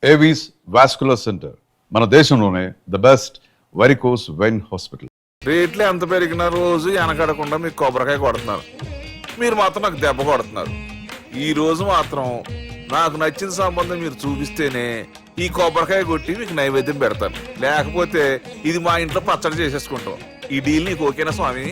Avis vascular centre, మన దేశంలోనే the best varicose vein hospital. రేట్లు ఎంత పెరిగిన రోజు వెనకడకుండా మీకు కొబ్బరికాయ కొడుతున్నారు, మీరు మాత్రం నాకు దెబ్బ కొడుతున్నారు. ఈ రోజు మాత్రం నాకు నచ్చిన సంబంధం మీరు చూపిస్తేనే ఈ కొబ్బరికాయ కొట్టి మీకు నైవేద్యం పెడతాను, లేకపోతే ఇది మా ఇంట్లో పచ్చడి చేసేసుకుంటాం. ఈ డీల్ నీకు ఓకేనా స్వామి?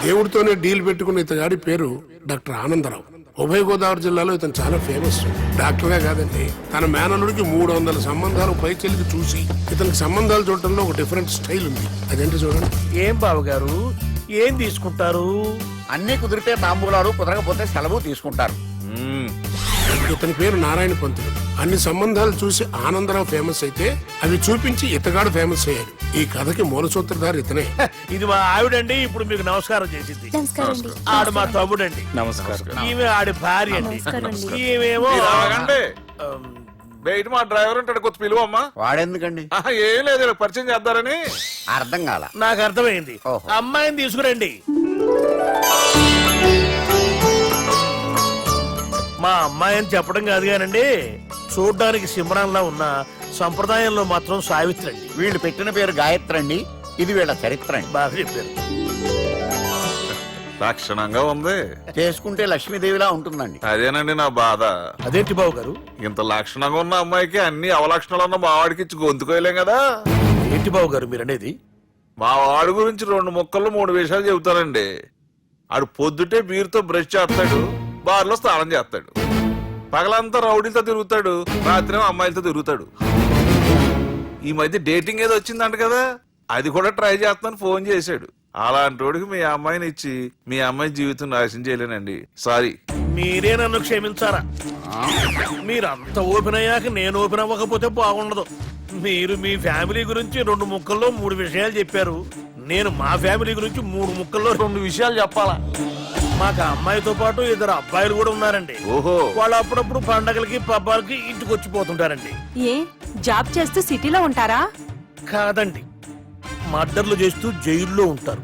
దేవుడితోనే డీల్ పెట్టుకున్న ఇతగాడి పేరు డాక్టర్ ఆనందరావు. ఉభయ గోదావరి జిల్లాలో ఇతను చాలా ఫేమస్. డాక్టర్గా కాదండి, తన మేనల్లుడికి 300 సంబంధాలు పై చెల్లికి చూసి ఇతనికి సంబంధాలు చూడటంలో ఒక డిఫరెంట్ స్టైల్ ఉంది. అదేంటి చూడండి. ఏం బావగారు, ఏం తీసుకుంటారు? అన్ని కుదిరితే తాంబూలాలు, కుదరకపోతే సెలవు తీసుకుంటారు. ఇతని పేరు నారాయణ పంతులు. అన్ని సంబంధాలు చూసి ఆనందరావు ఫేమస్ అయితే అవి చూపించి ఇతగాడు ఫేమస్ అయ్యాడు. ఈ కథకి మూల సూత్రధారి ఇతనే. ఇది మా ఆవిడండి, ఇప్పుడు మీకు నమస్కారం చేసింది. ఆడు మా తమ్ముడండి. నమస్కారం. ఈమె ఆడి భార్య అండి. ఈమెమో బయట మా డ్రైవర్ ఉంటాడు, కొత్త పిలువమ్మా. వాడెందుకండి? ఏం లేదు, పరిచయం చేద్దారని. అర్థం కాల. నాకు అర్థమైంది. ఓహో. అమ్మాయిని తీసుకురండి. మా అమ్మాయి అని చెప్పడం కాదు కానండి, చూడ్డానికి సింహరాన్లా ఉన్న సంప్రదాయంలో మాత్రం సావిత్రి అండి. వీళ్ళు పెట్టిన పేరు గాయత్రి అండి, ఇది వీళ్ళ చరిత్ర అండి. బాగా చెప్పారు. లక్షణంగా ఉంది, చేసుకుంటే లక్ష్మీదేవిలా ఉంటుందండి. అదేనండి నా బాధ. అదేంటి బాబు గారు? ఇంత లక్షణంగా ఉన్న అమ్మాయికి అన్ని అవలక్షణాలు ఉన్న మా వాడికి ఇచ్చి గొంతుకోయలేం కదా. ఏంటి బాబు గారు మీరు అనేది? మా వాడి గురించి 2 ముక్కల్లో 3 విషయాలు చెబుతానండి. ఆడు పొద్దుటే బీరుతో బ్రష్ చేస్తాడు, బార్లో స్నానం చేస్తాడు, పగలంతా రౌడీలతో తిరుగుతాడు, రాత్రి అమ్మాయిలతో తిరుగుతాడు. ఈ మధ్య డేటింగ్ ఏదో వచ్చిందంట కదా, అది కూడా ట్రై చేస్తాను ఫోన్ చేశాడు. అలాంటి వాడికి మీ అమ్మాయిని ఇచ్చి మీ అమ్మాయి జీవితం నాశనం చేయలేనండి. సారీ. మీరే నన్ను క్షమించారా? మీరంత ఓపెన్ అయ్యాక నేను ఓపెన్ అవ్వకపోతే బాగుండదు. మీరు మీ ఫ్యామిలీ గురించి 2 ముక్కల్లో 3 విషయాలు చెప్పారు. నేను మా ఫ్యామిలీ గురించి 3 ముక్కల్లో 2 విషయాలు చెప్పాలా? మాకు అమ్మాయితో పాటు 2 అబ్బాయిలు కూడా ఉన్నారండి. ఓహో. వాళ్ళు అప్పుడప్పుడు పండగలకి పబ్బాలకి ఇంటికి వచ్చిపోతుంటారండి. ఏ జాబ్ చేస్తూ సిటీలో ఉంటారా? కాదండి, మర్డర్లు చేస్తూ జైల్లో ఉంటారు.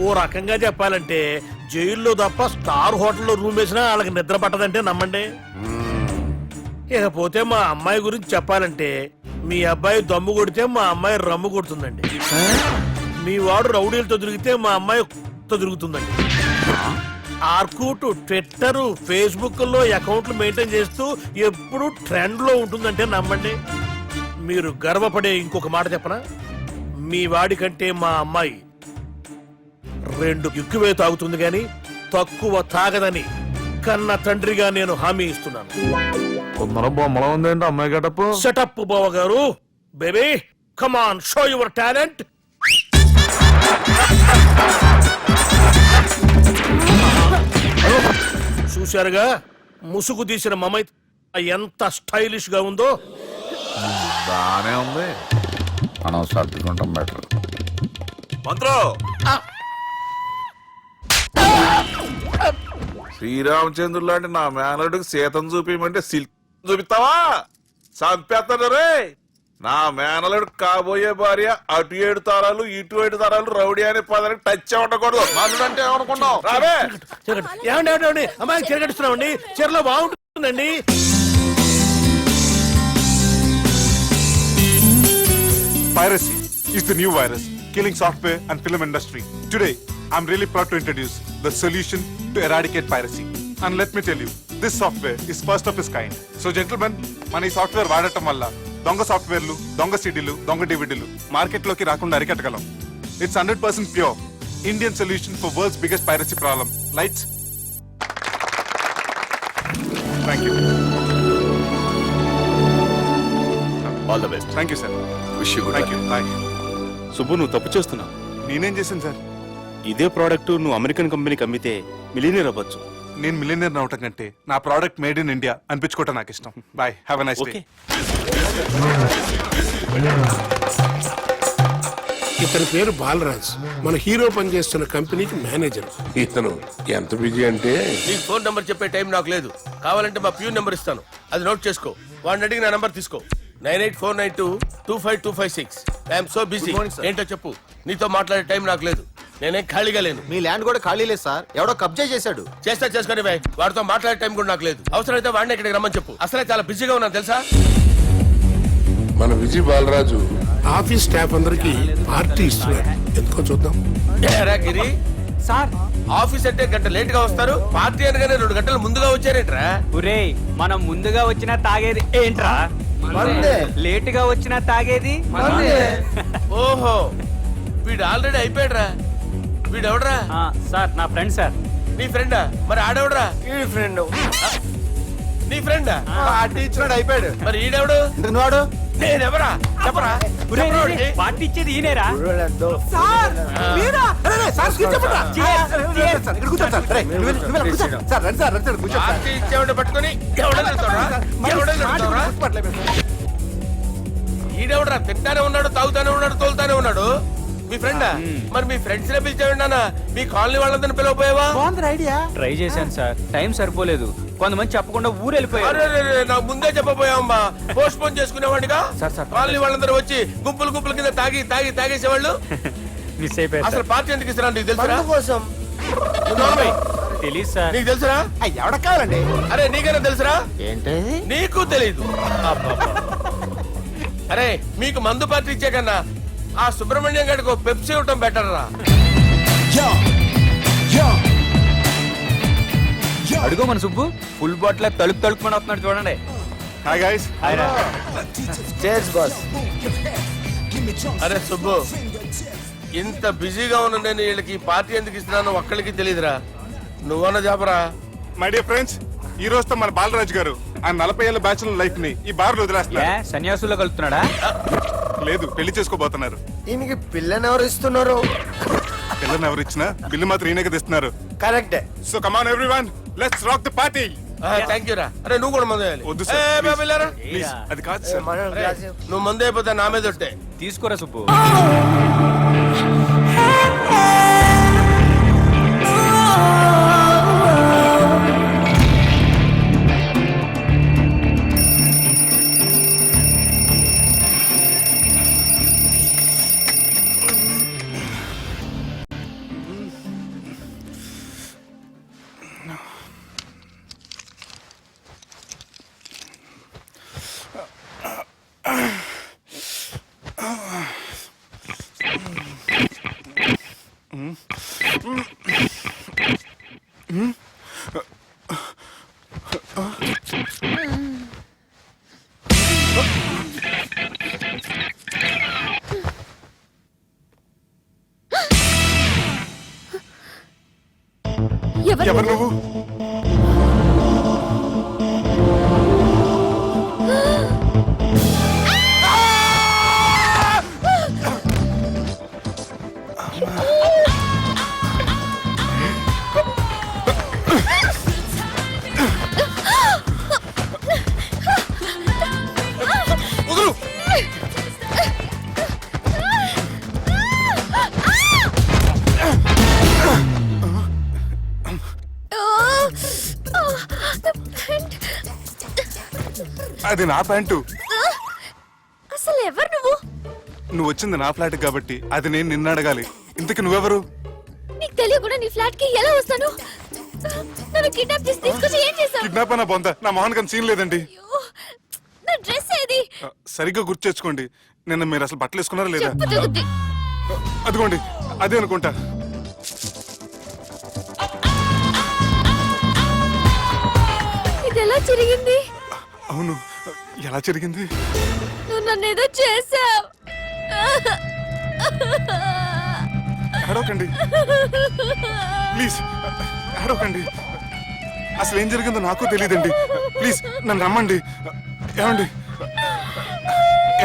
ఓ రకంగా చెప్పాలంటే జైల్లో తప్ప స్టార్ హోటల్లో రూమ్ వేసినా వాళ్ళకి నిద్ర పట్టదంటే నమ్మండి. ఇకపోతే మా అమ్మాయి గురించి చెప్పాలంటే మీ అబ్బాయి దమ్ము కొడితే మా అమ్మాయి రమ్ము కొడుతుందండి. మీ వాడు రౌడీలతో తిరిగితే మా అమ్మాయి తిరుగుతుందండి. ఆర్కుట్, ట్విట్టర్, ఫేస్బుక్ లో అకౌంట్లు మెయింటైన్ చేస్తూ ఎప్పుడు ట్రెండ్ లో ఉంటుందంటే నమ్మండి. మీరు గర్వపడే ఇంకొక మాట చెప్పనా? మీ వాడి కంటే మా అమ్మాయి 2 ఎక్కువే తాగుతుంది గాని తక్కువ తాగదని కన్న తండ్రిగా నేను హామీ ఇస్తున్నాను. బొమ్మలా ఉందండి అమ్మాయి గడప. సెటప్ బావ గారు. Baby come on, show your talent. చూశారుగా ముసుగు తీసిన మమై ఎంత స్టైలిష్ గా ఉందో. బానే ఉంది. మనం సర్దుకుంటాం బెటర్. మంత్రో, శ్రీరామచంద్రుడు లాంటి నా మేనలుడికి సీతను చూపించమంటే సిల్క్ చూపిస్తావా? చంపేస్తాడు రే. నా మేనలుడు కాబోయే భార్య అటు 7 తరాలు ఇటు 7 తరాలు రౌడీ అనే పదానికి టచ్ ఉండకూడదు. మనడు అంటే ఏమనుకున్నావు? రావే. ఏమండి అమ్మాయి చెరగడుస్తున్నామండి, చీరలో బాగుంటుందండి. Piracy is the new virus killing software and film industry. Today, I'm really proud to introduce the solution to eradicate piracy. And let me tell you, this software is first of its kind. So gentlemen, మన ఈ software వాడటం వల్ల దొంగ సాఫ్ట్వేర్లు, దొంగ సీడీలు, దొంగ డివిడీలు మార్కెట్లోకి రాకుండా అరికట్టగలం. It's 100% pure Indian solution for world's biggest piracy problem. Lights. Thank you. All the best. Thank you, sir. Wish you good. Thank you. Bye. Subbu, నువ్వు తప్పు చేస్తున్నావు. నేనేం చేశాను సార్? ఇదే ప్రోడక్ట్ నువ్వు అమెరికన్ కంపెనీకి అమ్మితే మిలియనీర్ అవ్వచ్చు. నేను మిలియనర్ అవటం కంటే నా ప్రోడక్ట్ మేడ్ ఇన్ ఇండియా అనిపించుకోవటం నాకు ఇష్టం. Bye, have a nice day. ఇతని పేరు బాలరాజ్, మన హీరో పనిచేస్తున్న కంపెనీకి మేనేజర్. ఇతను ఎంత బిజీ అంటే నీ ఫోన్ నంబర్ చెప్పే టైం నాకు లేదు. కావాలంటే మా ప్యూన్ నెంబర్ ఇస్తాను, అది నోట్ చేసుకో. వాడిని అడిగి నా నంబర్ తీసుకో. 9849225256. I'm so busy. ఏంటో చెప్పు. నీతో మాట్లాడే టైం నాకు లేదు. నేనేం ఖాళీగా లేను. మీ ల్యాండ్ కూడా ఖాళీ లేదు సార్, ఎవడో కబ్జా చేశాడు. చేస్తా చేసుకొని బై, వాడితో మాట్లాడే టైం కూడా నాకు లేదు. అవసరమైతే వాడిని ఇక్కడికి రమ్మని చెప్పు. అసలే చాలా బిజీగా ఉన్నాను తెలుసా. మన విజయ్ బాలరాజు ఆఫీస్ స్టాఫ్ అందరికి పార్టీ ఇస్తున్నారు, ఎందుకో చూద్దాం. ఏరా గిరి సార్, ఆఫీస్ అంటే గంట లేట్ గా వస్తారు, పార్టీ అనగానే 2 గంటలు ముందుగా వచ్చారేంట్రా? ఒరేయ్, మనం ముందుగా వచ్చినా తాగేది ఏంట్రా? లేట్ గా వచ్చినా తాగేది. ఓహో, వీడు ఆల్రెడీ అయిపోయాడురా. వీడెవడరా? సార్ నా ఫ్రెండ్ సార్. నీ ఫ్రెండా? మరి ఆడెవడరా? ఈ ఫ్రెండ్ నీ ఫ్రెండా? పార్టీ ఇచ్చినాడు, అయిపోయాడు. మరి ఈడెవడు? వాడు నేనెవరా? చెప్పరా? చెప్పరా వాడికి? పార్టీ ఇచ్చేది ఈయనేరా? పార్టీ ఇచ్చేవాడిని పట్టుకొని ఎవడని వెళ్తావురా? ఎవడని వెళ్తావురా? ఈడెవడరా? తింటానే ఉన్నాడు, తాగుతానే ఉన్నాడు, తోలుతానే ఉన్నాడు. మీ ఫ్రెండా? మరి మీ ఫ్రెండ్స్ నే పిలిచేవాడి అన్న, మీ కాలనీ వాళ్ళందరినీ పిలవపోయావా? ట్రై చేశాను సార్, టైం సరిపోలేదు. కొంతమంది చెప్పకుండా ఊరు వెళ్ళిపోయారు. అరే, నాకు ముందే చెప్పపోయావమ్మా. పోస్ట్ పోన్ చేసుకునేవాడిగా. సార్, కాలనీ వాళ్ళందరూ వచ్చి గుంపులు గుంపుల కింద తాగేసేవాళ్ళు. మిస్ అయిపోయారు అసలు సార్. పార్టీ ఎందుకు ఇస్తున్నా నీకు తెలుసురా? కోసం తెలీదు సార్. నీకు తెలుసురా? ఎవడ కావాలండి? అరే నీకైనా తెలుసురా? ఏంటి నీకు తెలీదు. అరే, మీకు మందు పార్టీ ఇచ్చే కన్నా ఆ సుబ్రహ్మణ్యం గారికి పెప్సీ ఇవ్వటం బెటర్ రా. అడుగు మన సుబ్బు ఫుల్ బాటిల్ తలుపుమని వస్తున్నాడు చూడండి. Hi guys. అరే సుబ్బు, ఇంత బిజీగా ఉన్న నేను వీళ్ళకి పార్టీ ఎందుకు ఇస్తున్నాను ఒక్కడికి తెలియదురా. నువ్వన్న చెప్పరా. మై డియర్ ఫ్రెండ్స్, ఈ రోజుతో మన బాలరాజు గారు ఆ 40 ఏళ్ల బ్యాచులర్ లైఫ్ ని ఈ బార్ లో వదిలేస్తున్నారు. సన్యాసుల్లో కలుపుతున్నాడా? లేదు, పెళ్లి చేసుకోబోతున్నారు. ఈయనకి పిల్లని ఎవరు ఇస్తున్నారు? పిల్లని ఎవరు ఇచ్చినా బిల్లు మాత్రం ఈయనకి తెస్తున్నారు. కరెక్టే. So come on everyone, let's rock the party. Thank you రా. అరే నువ్వు కూడా మందు వేయాలి. వద్దు ఏ, సార్, బాబు, వెళ్ళారా? ప్లీజ్. అది కాదు సార్. అరే, నువ్వు మందు అయిపోతే నా మీద ఒట్టే. తీసుకోరా సుబ్బు. ఎవరు నువ్వు? అది నా ప్యాంటు. అసలు ఎవరు నువ్వు? నువ్వు వచ్చింది నా ఫ్లాట్ కాబట్టి అది నేను నిన్ను అడగాలి. ఇంతకు నువ్వెవరు? నీకు తెలియకుండా నీ ఫ్లాట్ కి ఎలా వస్తాను? నన్ను కిడ్నాప్ చేసి తీసుకొచ్చి ఏం చేసావు? కిడ్నాప్ అన్న బొంద, నా మోహన్ కన్ సీన్ లేదండి. నా డ్రెస్ ఏది? సరిగ్గా గుర్తు తెచ్చుకోండి. నిన్న మీరు అసలు బట్టలు వేసుకున్నారా లేదా? చెప్పు తెగుద్ది. అదిగోండి, అదే అనుకుంటా. ఇది ఎలా జరిగింది? అవును, ఎలా జరిగింది? నువ్వు నన్ను ఏదో చేసావు. అడవకండి ప్లీజ్, అడవకండి. అసలు ఏం జరిగిందో నాకు తెలియదండి. ప్లీజ్ నన్ను రమ్మండి. ఏమండి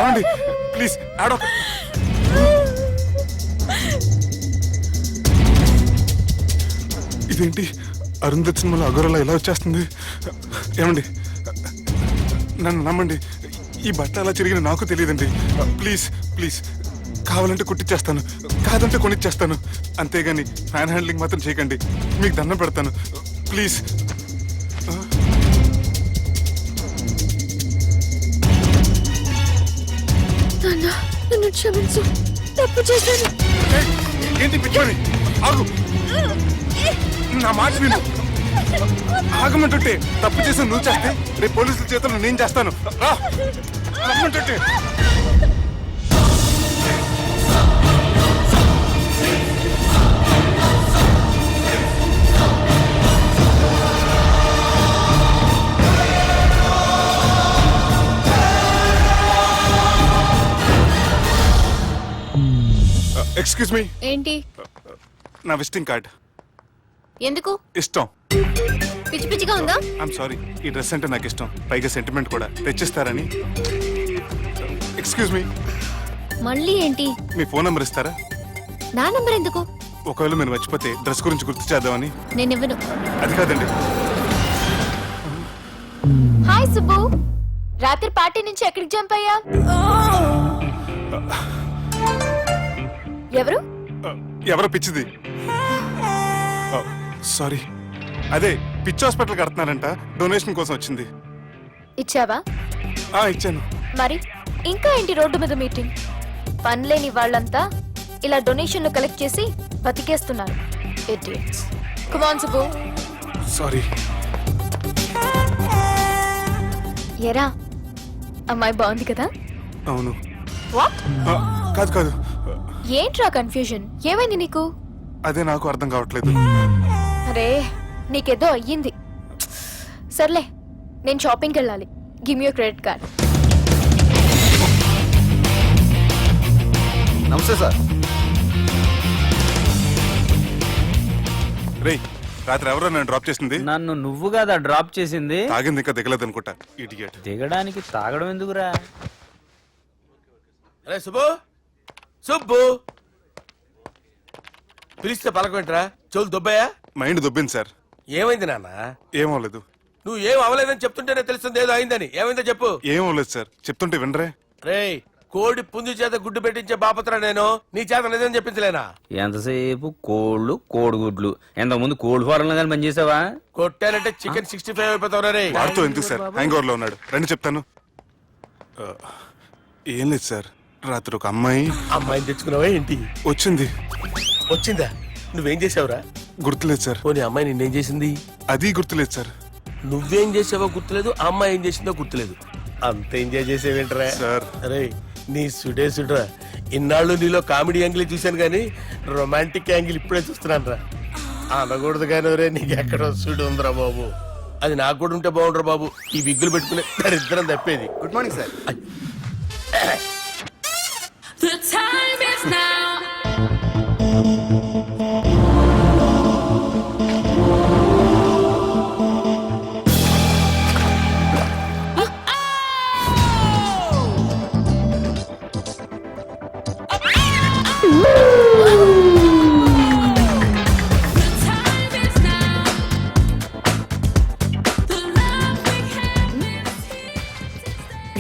ఏమండి ప్లీజ్ అడవ. ఇదేంటి అరుంధతి సినిమాలో అగోరలా ఎలా వచ్చేస్తుంది? ఏమండి నన్ను నమ్మండి, ఈ బట్ట అలా జరిగిన నాకు తెలియదండి. ప్లీజ్ ప్లీజ్, కావాలంటే కుట్టిచ్చేస్తాను, కాదంటే కొనిచ్చేస్తాను. అంతేగాని ఫ్యాన్ హ్యాండ్లింగ్ మాత్రం చేయకండి, మీకు దండం పెడతాను ప్లీజ్. నన్ను క్షమించు, తప్పు చేశాను. ఏంటి పిచ్చోని? ఆగు. నా మాట విను. ఆగమంటుంటే తప్పు చేసి నువ్వు చేస్తే రేపు పోలీసుల చేతుల్లో నేను చేస్తాను. రా. రమ్మంటుంటే. ఎక్స్క్యూజ్ మీ, ఏంటి? నా విజిటింగ్ కార్డ్. ఎందుకు? ఇష్టం. పిచ్చి పిచ్చిగా ఉందా? ఐఎమ్ సారీ, ఈ డ్రెస్ అంటే నాకు ఇష్టం, పైగా సెంటిమెంట్ కూడా. తెచ్చిస్తారని. ఎక్స్క్యూజ్ మీ, మళ్ళీ ఏంటి? మీ ఫోన్ నెంబర్ ఇస్తారా? నా నంబర్ ఎందుకు? ఒకవేళ మీరు మర్చిపోతే డ్రెస్ గురించి గుర్తు చేద్దామని. నేను ఇవ్వను. అది కాదండి. హాయ్ సుబ్బు, రాత్రి పార్టీ నుంచి ఎక్కడికి జంప్ అయ్యా? ఎవరు? ఎవరో పిచ్చిది. సారీ, అదే పిచ్చి హాస్పిటల్ కడుతున్నారంట, డొనేషన్ కోసం వచ్చింది. ఇచ్చావా? ఇచ్చాను. మరి ఇంకా ఏంటి రోడ్డు మీద మీటింగ్? పనిలేని వాళ్ళంతా ఇలా డొనేషన్లు కలెక్ట్ చేసి బతికేస్తున్నారు. Idiots. Come on, Subbu. Sorry. ఎరా, అమ్మాయి బాగుంది కదా? అవును. వాట్? కాదు కాదు, ఏంట్రా కన్ఫ్యూజన్? ఏమైంది నీకు? అదే నాకు అర్థం కావట్లేదు. అరే, నీకేదో అయ్యింది. సర్లే, నేను షాపింగ్కి వెళ్ళాలి. Give me your credit card. నమస్తే సార్. రేయ్, రాత్రి ఎవరో నన్ను డ్రాప్ చేసింది? నన్ను నువ్వు కదా డ్రాప్ చేసింది. తాగింది ఇంకా దిగలేదు అనుకుంటా. ఇడియట్. దిగడానికి తాగడం ఎందుకురా? అరే సుబ్బు, సుబ్బు పిలిస్తే పలకమేంట్రా? చెవులు దొబ్బయా? Mind దొబ్బింది sir. ఏమైంది నాన్న? ఏమవలేదు. నువ్వు ఏం అవలేదని చెప్తుంటేనే తెలుస్తుంది ఏదో అయిందని. ఏమైందో చెప్పు. ఏమవలేదు సార్, చెప్తుంటే వినరే. రేయ్, కోడి పుంజు చేత గుడ్డు పెట్టించే బాపత్ర నేను. నీ చేత నిజం చెప్పించలేనా? ఎంతసేపు కోళ్ళు కోడిగుడ్లు. ఎంతకుముందు కోడి ఫారంలో కానీ పనిచేసావా? కొట్టానంటే చికెన్ 65 అయిపోతావు రే. వాడుతూ ఎందుకు సార్, హ్యాంగ్ ఓవర్ లో ఉన్నాడు. రండి చెప్తాను. ఏం లేదు సార్, రాత్రి ఒక అమ్మాయిని తెచ్చుకున్నావా ఏంటి? వచ్చింది. వచ్చిందా? నువ్వేం చేసావురా? గుర్తులేదు సార్. పోనీ అమ్మాయి నిన్నేం చేసింది? అది గుర్తులేదు సార్. నువ్వేం చేసావో గుర్తులేదు, ఆ అమ్మాయి ఏం చేసిందో గుర్తులేదు. అంత ఎంజాయ్ చేసేవేంట్రా సార్? అరే, నీ సుడే సుడ్రా. ఇన్నాళ్ళు నీలో కామెడీ యాంగిల్ చూశాను కానీ రొమాంటిక్ యాంగిల్ ఇప్పుడే చూస్తున్నాను రా. అనకూడదు కానీ రే, నీకు ఎక్కడ సుడు ఉందిరా బాబు. అది నాకు కూడా ఉంటే బాగుండ్రా బాబు. ఈ విగ్గులు పెట్టుకునే దరిద్రం తప్పేది. Good morning sir. The time is now.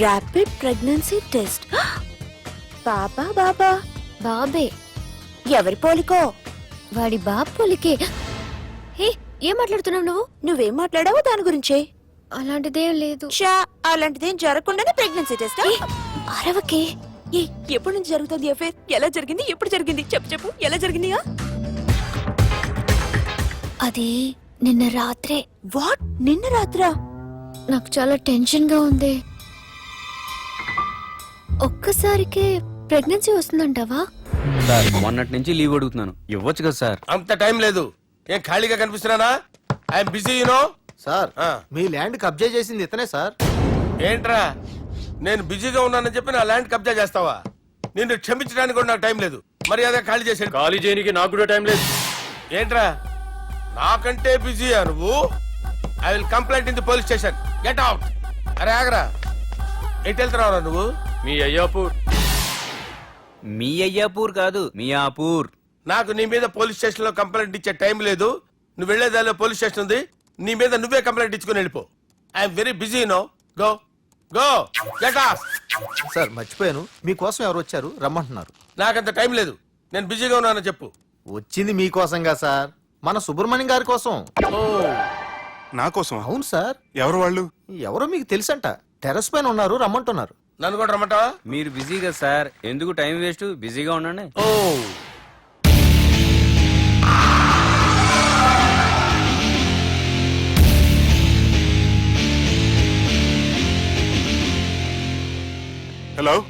Rapid pregnancy test. బాబా బాబా బాబే. ఎవరి పోలికో? వాడి బాబు పోలికే. హే, ఏం మాట్లాడుతున్నావు నువ్వు? నువ్వేం మాట్లాడావో దాని గురించే. అలాంటిదేం లేదు. అలాంటిదేం జరగకుండానే ప్రెగ్నెన్సీ టెస్ట్? అరవకే. ఎప్పటి నుంచి జరుగుతుంది అఫేర్? ఎలా జరిగింది? ఎప్పుడు జరిగింది? చెప్పు చెప్పు, ఎలా జరిగింది? అది నిన్న రాత్రే. వాట్? నిన్న రాత్రా? నాకు చాలా టెన్షన్ గా ఉంది. ఒక్కసారికే ప్రెగ్నెన్సీ వస్తుందంటావా? సార్, మొన్నటి నుంచి లీవ్ అడుగుతున్నాను, ఇవ్వచ్చు కదా సార్? అంత టైం లేదు. ఏం ఖాళీగా కనిపిస్తున్నానా? I'm busy you know. సార్, మీ ల్యాండ్ కబ్జా చేసింది ఇతనే సార్. ఏంట్రా, నేను బిజీగా ఉన్నానని చెప్పి నా ల్యాండ్ కబ్జా చేస్తావా? నిన్ను క్షమించడానికి కూడా నాకు టైం లేదు. మరి అదే ఖాళీ చేసాడు. ఖాళీ చేయడానికి నాకు కూడా టైం లేదు. ఏంట్రా, నాకంటే బిజీయా నువ్వు? I will complaint in the police station. Get out. అరే ఆగరా, ఎటు వెళ్తున్నావురా నువ్వు? మీ అయ్యాపూర్. మీ అయ్యాపూర్ కాదు, మియాపూర్. నాకు నీ మీద పోలీస్ స్టేషన్ లో కంప్లైంట్ ఇచ్చే టైం లేదు. నువ్వు వెళ్లేదాలో పోలీస్ స్టేషన్ ఉంది. నీ మీద నువ్వే కంప్లైంట్ ఇచ్చుకుని వెళ్ళిపో. I'm very busy no. Go go get off. Sir, మర్చిపోయాను, మీకోసం ఎవరు వచ్చారు, రమ్మంటున్నారు. నాకంత టైం లేదు, నేను బిజీగా ఉన్నానని చెప్పు. వచ్చింది మీకోసంగా సార్, మన సుబ్రహ్మణ్యం గారి కోసం. ఓ, నా కోసం? అవును సార్. ఎవరు వాళ్ళు? ఎవరో మీకు తెలుసంట. టెర్రస్ పైన ఉన్నారు, రమ్మంటున్నారు. నన్ను కూడా రమ్మంటావా? మీరు బిజీ కదా సార్, ఎందుకు టైం వేస్ట్? బిజీగా ఉండండి. ఓ, హలో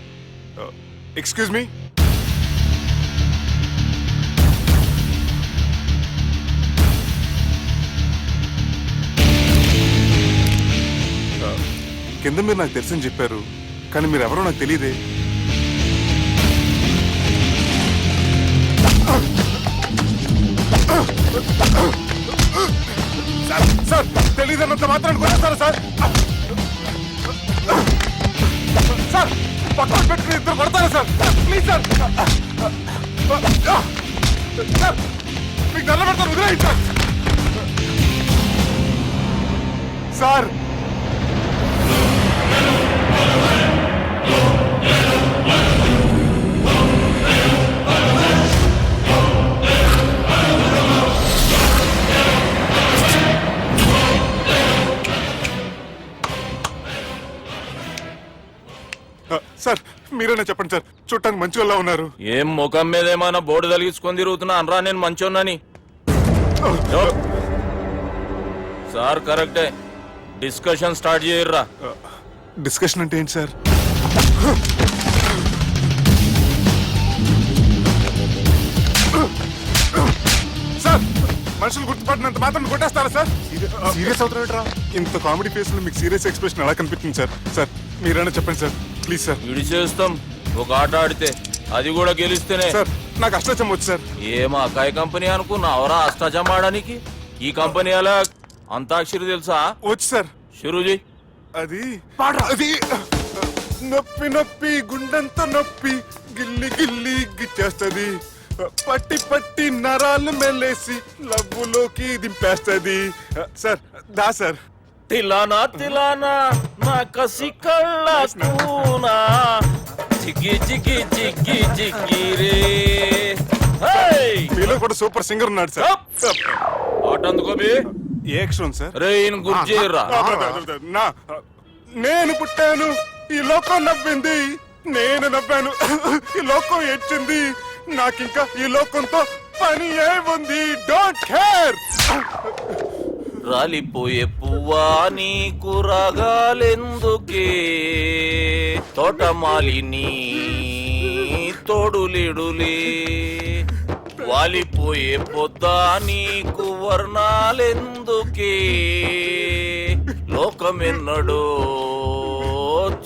ఎక్స్క్యూజ్ మీ కింద మీరు నాకు తెలుసని చెప్పారు కానీ మీరు ఎవరో నాకు తెలియదే. సార్ తెలియదన్నంత మాత్రాన్ని కొనేస్తారా సార్? సార్ పక్కన పెట్టుకుని ఇద్దరు పడతారా సార్? ప్లీజ్ సార్ సార్ మీకు నల్ల పెడతారు వదిలేయండి సార్. సార్ సార్ మీరేనా చెప్పండి సార్, చూడటానికి మంచి వాళ్ళ ఉన్నారు. ఏం ముఖం మీద ఏమైనా బోర్డు తలిగించుకొని తిరుగుతున్నా అనరా నేను మంచోన్నాని. సార్ కరెక్టే, డిస్కషన్ స్టార్ట్ చేయర్రా. డిస్కషన్ అంటే ఏంటి సార్? సార్ మనుషులు గుర్తుపడినంత మాత్రం కొట్టేస్తారా సార్? సీరియస్ అవుతారా? ఇంత కామెడీ ఫేస్ లో మీకు సీరియస్ ఎక్స్ప్రెషన్ ఎలా కనిపిస్తుంది సార్? సార్ మీరైనా చెప్పండి సార్ ప్లీజ్ సార్. విడి చేస్తాం ఒక ఆట ఆడితే, అది కూడా గెలిస్తేనే. సార్ నాకు అష్టాచం వచ్చు సార్. ఏం అకాయ కంపెనీ అనుకున్నావరా అష్టాచం ఆడడానికి? ఈ కంపెనీ అలా అంతాక్షరి తెలుసా? వచ్చు సార్. షురూజీ అది అది నొప్పి నొప్పి గుండెంత నొప్పి గిల్లి గిల్లి గిచ్చేస్తది, పట్టి పట్టి నరాలు మెల్లేసి లవ్వులోకి దింపేస్తది. సార్ దా సార్. తిలానా తిలానా నా కసి కళ్ళ కూనా జిగ్గి జిగ్గి జిగ్గి జిగ్గి రే. మీలో కూడా సూపర్ సింగర్ ఉన్నాడు సార్. ఆట అందుకో బే. ఏ అక్షరం సార్? రే ఈయన గుర్తు చేయరా. నా నేను పుట్టాను ఈ లోకం నవ్వింది, నేను నవ్వాను ఈ లోకం ఏడ్చింది, నాకింకా ఈ లోకంతో పని ఏముంది, డోంట్ కేర్. రాలిపోయే పువ్వా నీకు రాగాలెందుకే, తోటమాలిని తోడులిడులే, వాలిపోయే పొద్దా నీకు వర్ణాలెందుకే, లోకమెన్నడో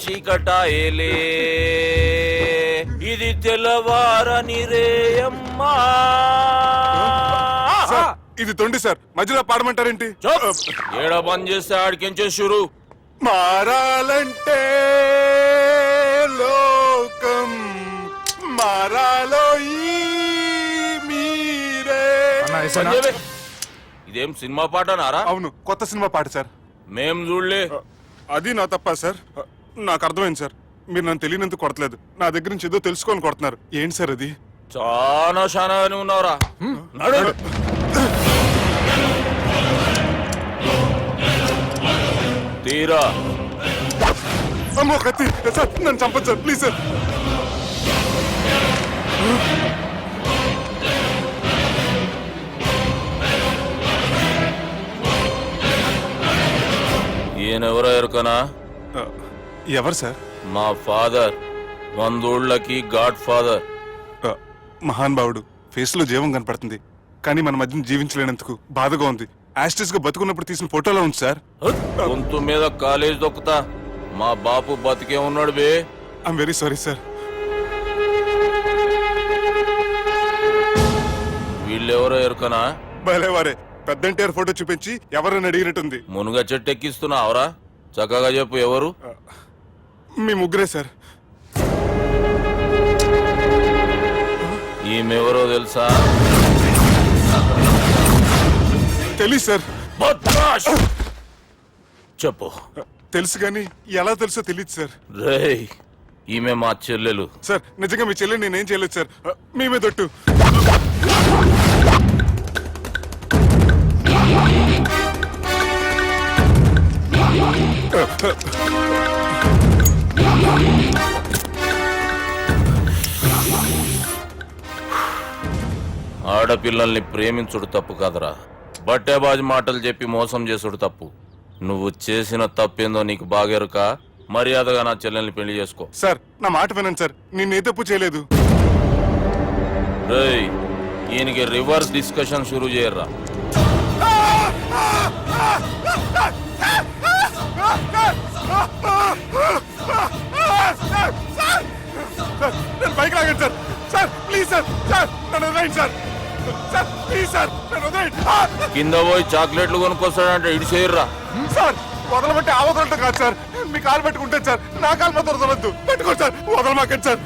చీకటాయలే, ఇది తెల్లవారని రేయమ్మా. ఇది తొండి సార్, మధ్యలో పాడమంటారేంటి? ఏడా బంద్ చేస్తే ఆడికించే షురు. మారాలంటే లోకం మారాలో ఈ మీరే. ఇదేం సినిమా పాటనారా? అవును, కొత్త సినిమా పాట సార్. మేం చూడలే. అది నా తప్ప సార్. నాకు అర్థమైంది సార్, మీరు నన్ను తెలియనందుకు కొడతలేదు, నా దగ్గర నుంచి ఏదో తెలుసుకొని కొడుతున్నారు. ఏంటి సార్ అది? చాలా శానాగానే ఉన్నావురా. నడు. తీరా. అమ్మో కత్తి సార్, నన్ను చంపదు సార్ ప్లీజ్ సార్. ఈయనెవరో ఎరుకనా? ఎవరు సార్? మా ఫాదర్, 100 గాడ్ ఫాదర్. మహాన్ భావుడు, ఫేస్ లో జీవం కనపడుతుంది కానీ మన మధ్యన జీవించలేనందుకు బాధగా ఉంది. యాస్టిస్ గా బతుకున్నప్పుడు తీసిన ఫోటోలో ఉంది సార్. గొంతు మీద కాలేజ్ దొక్కుతా, మా బాపు బతికే ఉన్నాడు బే. I'm very sorry sir. వీళ్ళెవరో ఎరుకనా? భలేవారే, పెద్ద ఎన్టీఆర్ ఫోటో చూపించి ఎవరని అడిగినట్టుంది. మునుగ చెట్టు ఎక్కిస్తున్నావురా? చక్కగా చెప్పు ఎవరు? మీ ముగ్గురే సార్. ఈమెవరో తెలుసా? తెలీదు సార్. చెప్పు. తెలుసు కానీ ఎలా తెలుసో తెలియదు సార్. రేయ్, ఈమె మా చెల్లెలు. సార్ నిజంగా మీ చెల్లెని నేనేం చేయలేదు సార్, మీ మీద ఒట్టు. ఆడపిల్లల్ని ప్రేమించుడు తప్పు కాదురా, బట్టేబాజు మాటలు చెప్పి మోసం చేసుడు తప్పు. నువ్వు చేసిన తప్పేందో నీకు బాగెరుక. మర్యాదగా నా చెల్లెల్ని పెళ్లి చేసుకో. సార్ నా మాట వినండి సార్, నేను ఏ తప్పు చేయలేదు. రేయ్, ఈయనకి రివర్స్ డిస్కషన్ షురూ చేయర్రా. సార్ నేను బైక్ లాగండి sir. Sir please sir, sir నన్ను వదిలేయండి సార్. సార్ ప్లీజ్ సార్ నన్ను వదిలేయండి. కింద పోయి చాక్లెట్లు కొనుక్కొస్తాడంటే ఇటు చేయర్రా. సార్ వదలబట్టి ఆ వదలటం కాదు సార్, మీ కాలు పెట్టుకుంటాను సార్, నా కాలు మాత్రం వదలొద్దు. పెట్టుకోండి సార్, వదలమాకండి సార్.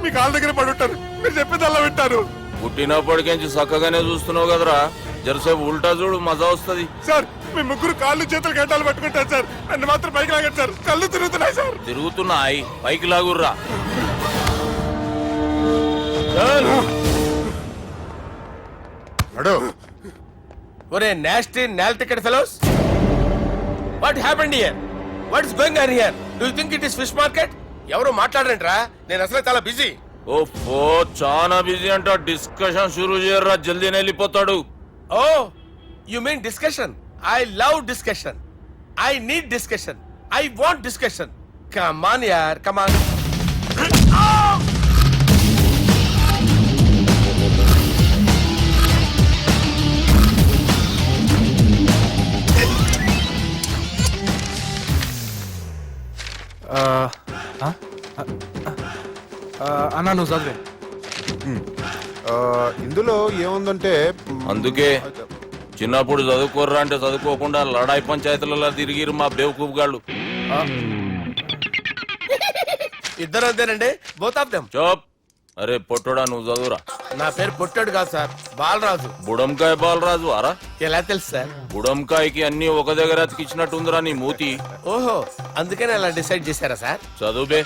మీ కాలు దగ్గర పడి ఉంటారు, మీరు చెప్పింది అలా వింటారు. పుట్టినప్పటికేంచి చక్కగానే చూస్తున్నావు కదరా, జరసేపు ఉల్టా చూడు, మజా వస్తుంది. సార్ మీ ముగ్గురు కాళ్ళు చేతులు గంటలు పట్టుకుంటారు సార్, నన్ను మాత్రం బైక్ లాగండి సార్, కళ్ళు తిరుగుతున్నాయి సార్. తిరుగుతున్నాయి, పైకి లాగుర్రా. ఒరే nasty null ticket fellows, what happened here? What is going on here? Do you think it is fish market? ఎవరు మాట్లాడరంట్రా, నేను అసలే చాలా బిజీ. ఓ చాలా బిజీ అంట, డిస్కషన్ షురూ చేయర్రా, జల్దీనే వెళ్ళిపోతాడు. Oh you mean discussion? I love discussion, I need discussion, I want discussion. Come on యార్, కమ్ ఆన్. అన్నా నువ్వు చదివే. ఇందులో ఏముందంటే అందుకే చిన్నప్పుడు చదువుకోర్రా అంటే చదువుకోకుండా లడాయి పంచాయతీలలో తిరిగిరు మా బేవకూఫ్ గాళ్ళు. ఇద్దరు అంతేనండి, బోత్ ఆఫ్ దెమ్. చోప్. అరే పొట్టోడా, నువ్వు చదువురా. నా పేరు పొట్టాడు కాదు సార్, బాలరాజు. బుడంకాయ బాలరాజు అరా? ఎలా తెలుసు సార్? బుడంకాయకి అన్ని ఒక దగ్గర అతికిచ్చినట్టుందిరా నీ మూతి. ఓహో, అందుకని అలా డిసైడ్ చేశారా సార్? చదువుబే.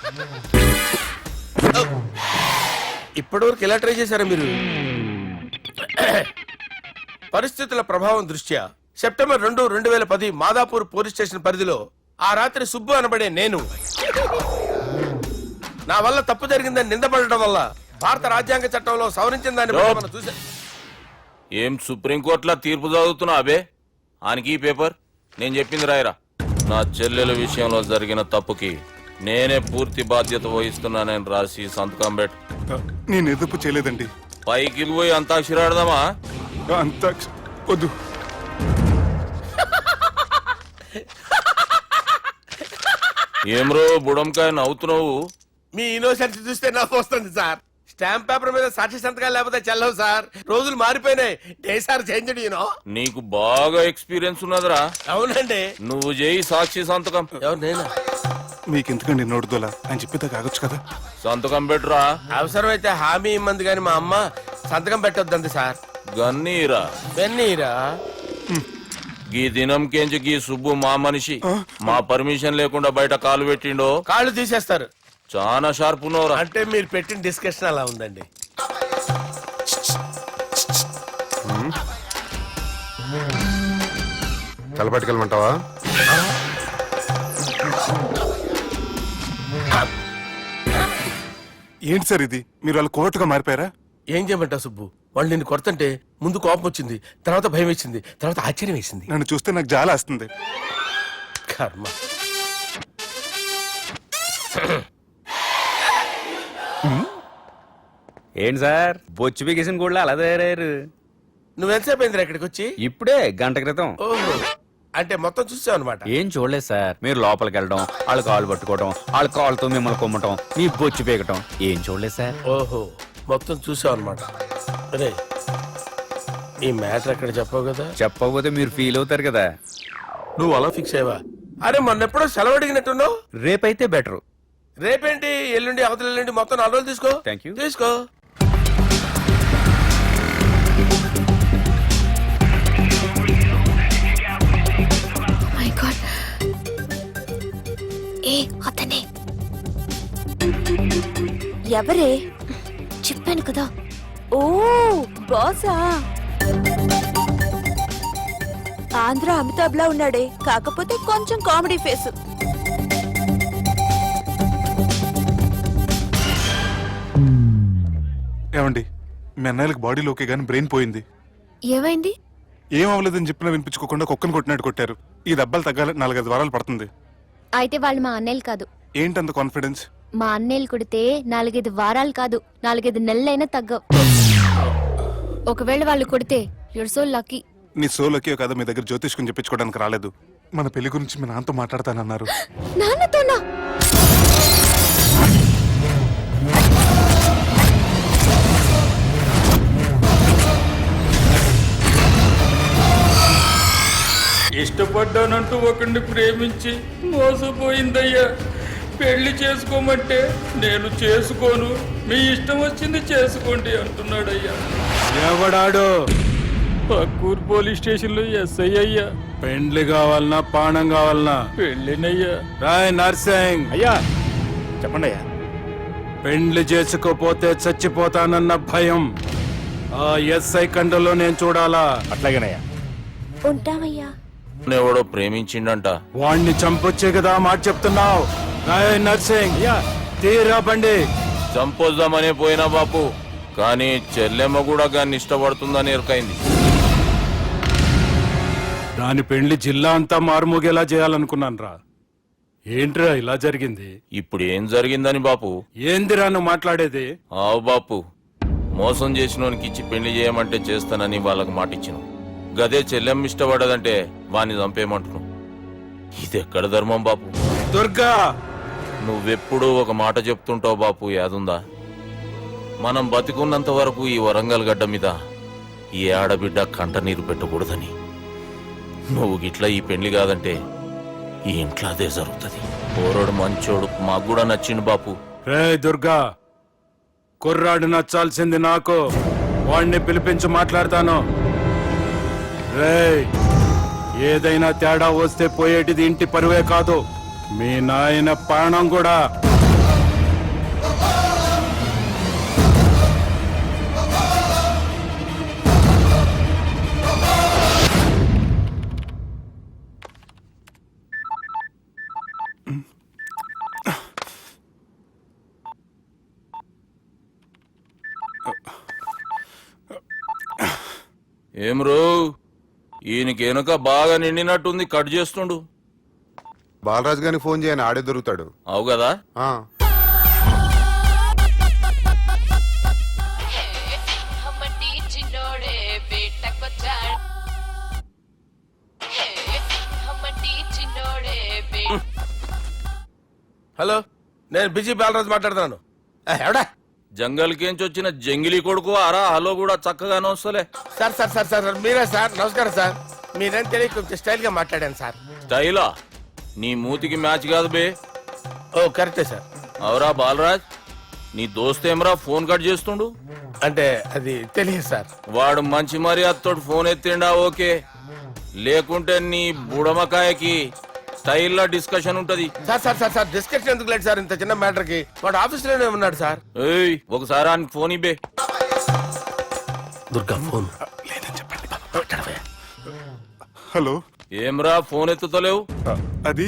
ఇప్పటివరకు ఎలా ట్రై చేశారా మీరు? పరిస్థితుల ప్రభావం దృష్ట్యా సెప్టెంబర్ 2, 2010 మాదాపూర్ పోలీస్ స్టేషన్ పరిధిలో ఆ రాత్రి సుబ్బు అనబడే నేను నా వల్ల తప్పు జరిగిందని నిందపడటం వల్ల భారత రాజ్యాంగ చట్టంలో సవరించిన దాన్ని బట్టి మనం చూసా. ఏం సుప్రీంకోర్టులో తీర్పు చదువుతున్నా అబే? ఆనికి ఈ పేపర్ నేను చెప్పింది రాయరా. నా చెల్లెల విషయంలో జరిగిన తప్పుకి నేనే పూర్తి బాధ్యత వహిస్తున్నానని రాసి సంతకం పెట్టు. నేను ఏ తప్పు చేయలేదండి. పైకి పోయి అంతాక్షరి ఆడదామా? అంత వద్దు. ఏమ్రో బుడంకాయ నవ్వుతున్నావు? మీ ఇన్నోసెన్స్ చూస్తే నాకు వస్తుంది సార్. స్టాంప్ పేపర్ మీద సాక్షి సంతకాలు లేకపోతే చెల్లవు సార్. రోజులు మారిపోయినాయి, డే సార్ చేంజ్. నీకు బాగా ఎక్స్పీరియన్స్ ఉన్నదిరా. అవునండి. నువ్వు చేయి సాక్షి సంతకం. ఎవరు నేనా? మీకు ఎందుకండి నోడుదోలా, ఆయన చెప్పేదా కాగొచ్చు కదా. సంతకం పెట్టురా. అవసరమైతే హామీ ఇమ్మంది కానీ మా అమ్మ సంతకం పెట్టొద్దండి సార్. గన్నీరా వెన్నీరా? గీ దినంకేంచి గీ సుబ్బు మా మనిషి. మా పర్మిషన్ లేకుండా బయట కాలు పెట్టిండో కాళ్ళు తీసేస్తారు. చాలా షార్ప్ ఉన్నవరా. అంటే మీరు పెట్టిన డిస్కషన్ అలా ఉందండి. తలపట్టుకెళ్ళమంటావా? ఏంటి సార్ ఇది, మీరు వాళ్ళు కోర్టుగా మారిపోయారా? ఏం చేయమంటావు సుబ్బు? వాళ్ళు నిన్ను కొడుతుంటే ముందు కోపం వచ్చింది, తర్వాత భయం వేసింది, తర్వాత ఆశ్చర్యం వేసింది. నన్ను చూస్తే నాకు జాల వస్తుంది. కర్మ. ఏంటి సార్ బొచ్చు బిగేసిన కూడా అలా తయారయ్యారు? నువ్వెంతసేపు అయిందిరా ఇక్కడికి వచ్చి? ఇప్పుడే గంట క్రితం. ఓహో, అంటే మొత్తం చూసావు అనమాట. ఏం చూడలేదు సార్. మీరు లోపలికి వెళ్ళడం, వాళ్ళ కాళ్ళు పట్టుకోవడం, వాళ్ళ కాళ్ళతో మిమ్మల్ని కొమ్మటం, మీ బొచ్చు పీకటం ఏం చూడలేదు సార్. ఓహో, మొత్తం చూసావు అనమాట. అరే ఈ మ్యాటర్ అక్కడ చెప్పావు కదా. చెప్పకపోతే మీరు ఫీల్ అవుతారు కదా. నువ్వు అలా ఫిక్స్ అయ్యవా? అరే మొన్నెప్పుడో సెలవు అడిగినట్టున్నావు. రేపైతే బెటర్. రేపేంటి, ఎల్లుండి, అవతల ఎల్లుండి, మొత్తం 4 రోజులు తీసుకో. Thank you. తీసుకో. మై గాడ్, ఏ అతనే ఎవరే? చెప్పాను కదా. ఓ బాసా, ఆంధ్ర అమితాబ్ లా ఉన్నాడే, కాకపోతే కొంచెం కామెడీ ఫేస్. ఏమండి, మీ అన్నయ్యలకు బాడీలోకే గానీ బ్రెయిన్ పోయింది. ఏమైంది? ఏం అవ్వలేదని చెప్పినా వినిపించుకోకుండా కుక్కను కొట్టినట్టు కొట్టారు. ఈ దెబ్బలు తగ్గాలి 4-5 వారాలు పడుతుంది. అయితే వాళ్ళు మా అన్నయ్యలు కాదు. ఏంటంత కాన్ఫిడెన్స్? మా అన్నయ్యలు కుడితే 4-5 వారాలు కాదు 4-5 నెలలైనా తగ్గవు. ఒకవేళ వాళ్ళు కుడితే యూర్ సో లక్కీ. నీ సోలోకి కదా మీ దగ్గర జ్యోతిష్కుని చెప్పించుకోవడానికి రాలేదు. మన పెళ్లి గురించి మీ నాన్నతో మాట్లాడతానన్నారు. నాన్నతోనా? ఇష్టపడ్డానంటూ ఒకరిని ప్రేమించి మోసపోయిందయ్యా. పెళ్లి చేసుకోమంటే నేను చేసుకోను, మీ ఇష్టం వచ్చింది చేసుకోండి అంటున్నాడయ్యా. ఎవడాడు? పక్కూరు పోలీస్ స్టేషన్ లో ఎస్ఐ అయ్యా. పెండ్లి కావాలనా పానం కావాలనా? పెళ్ళినయ్యా. రాయ్ నర్సింగ్, అయ్యా చెప్పండి అయ్యా. పెండ్లి చేసుకోపోతే చచ్చిపోతానన్న భయం ఆ ఎస్ఐ కండలో నేను చూడాలా? అట్లాగేనయ్యా. ఉంటామయ్యా. ఎవడో ప్రేమించిండంట. వాణ్ణి చంపొచ్చే కదా మాట చెప్తున్నావు? రాయ్ నర్సింగ్, తీరా బండి. చంపొద్దామనే పోయినా బాపు, కానీ చెల్లెమ్మ కూడా గాన్ని ఇష్టపడుతుందని ఎరకైంది. దాని పెండ్లి జిల్లా అంతా మారుమోగేలా చేయాలనుకున్నాను రా. ఏంట్రా ఇలా జరిగింది? ఇప్పుడు ఏం జరిగిందని బాపు? ఏందిరా నువ్వు మాట్లాడేది? ఆవు బాపు, మోసం చేసినోనికి ఇచ్చి పెళ్లి చేయమంటే చేస్తానని వాళ్ళకి మాటిచ్చిన. గదే చెల్లెమ్మ ఇష్టపడదంటే వాణ్ణి చంపేయమంటున్నావు. ఇది ఎక్కడ ధర్మం బాపు? దుర్గా, నువ్వెప్పుడు ఒక మాట చెప్తుంటావు బాపు, యాదుందా? మనం బతికున్నంత వరకు ఈ వరంగల్ గడ్డ మీద ఈ ఆడబిడ్డ కంట నీరు పెట్టకూడదని. నువ్వు గిట్లా ఈ పెళ్లి కాదంటే ఈ ఇంట్లో అదే జరుగుతుంది. పోరోడు మంచోడు, మాకు కూడా నచ్చిండు బాపు. రే దుర్గా, కుర్రాడు నచ్చాల్సింది నాకు. వాణ్ణి పిలిపించి మాట్లాడతాను. రే, ఏదైనా తేడా వస్తే పోయేటిది ఇంటి పరువే కాదు, మీ నాయన ప్రాణం కూడా. ఏం రో, ఈయనకి వెనుక బాగా నిండినట్టుంది, కట్ చేస్తుండు. బాలరాజు గారిని ఫోన్ చేయని ఆడే దొరుకుతాడు. అవు కదా? ఆ. హలో, నేను బిజీ బాలరాజు మాట్లాడుతున్నాను. ఎవడా? జంగల్కేంచి వచ్చిన జంగిలీ కొడుకు అరా. హలో కూడా చక్కగానే వస్తలే. సార్ సార్ సార్ సార్ మీరే సార్? నమస్కారం సార్. మీరేం తెలియక కొంచెం స్టైల్ గా మాట్లాడాను సార్. స్టైలా? నీ మూతికి మ్యాచ్ కాదు బే. ఓ కరెక్టే సార్. అవరా బాలరాజ్, నీ దోస్త్ ఏమరా ఫోన్ కట్ చేస్తుండు? అంటే అది తెలియదు సార్. వాడు మంచి మర్యాదతోటి ఫోన్ ఎత్తిండా ఓకే, లేకుంటే నీ బుడమకాయకి స్టైల్లో డిస్కషన్ ఉంటది. Sir sir sir sir discussion ఎందుకు లేదు సార్? ఇంత చిన్న మ్యాటర్ కి వాడు ఆఫీస్ లోనే ఉన్నాడు సార్. ఏయ్, ఒకసారి ఆయన ఫోన్ ఇబ్బే. దుర్గా ఫోన్. హలో. ఏమ్రా ఫోన్ ఎత్తుతలేవు? అది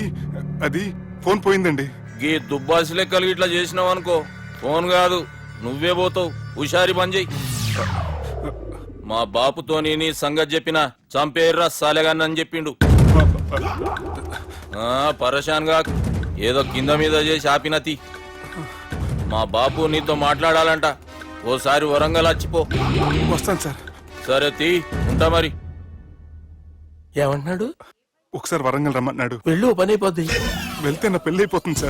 అది ఫోన్ పోయిందండి. గీ దుబ్బాసి లెక్కలు ఇట్లా చేసినావు అనుకో, ఫోన్ కాదు నువ్వే పోతావు. హుషారి పని చెయ్యి. మా బాపుతోని నీ సంగతి చెప్పిన చంపేర్రా సాలెగాన్ని అని చెప్పిండు. పరేషాన్ గా ఏదో కింద మీద చేసి ఆపినతి. మా బాపు నీతో మాట్లాడాలంట. ఓసారి వరంగల్ వచ్చిపో. వస్తాను సార్. సరే తీ, ఉంటా మరి. ఏమంటున్నాడు? ఒకసారి వరంగల్ రమ్మన్నాడు. వెళ్ళు, పని అయిపోద్ది. వెళ్తే నా పెళ్లి అయిపోతుంది సార్.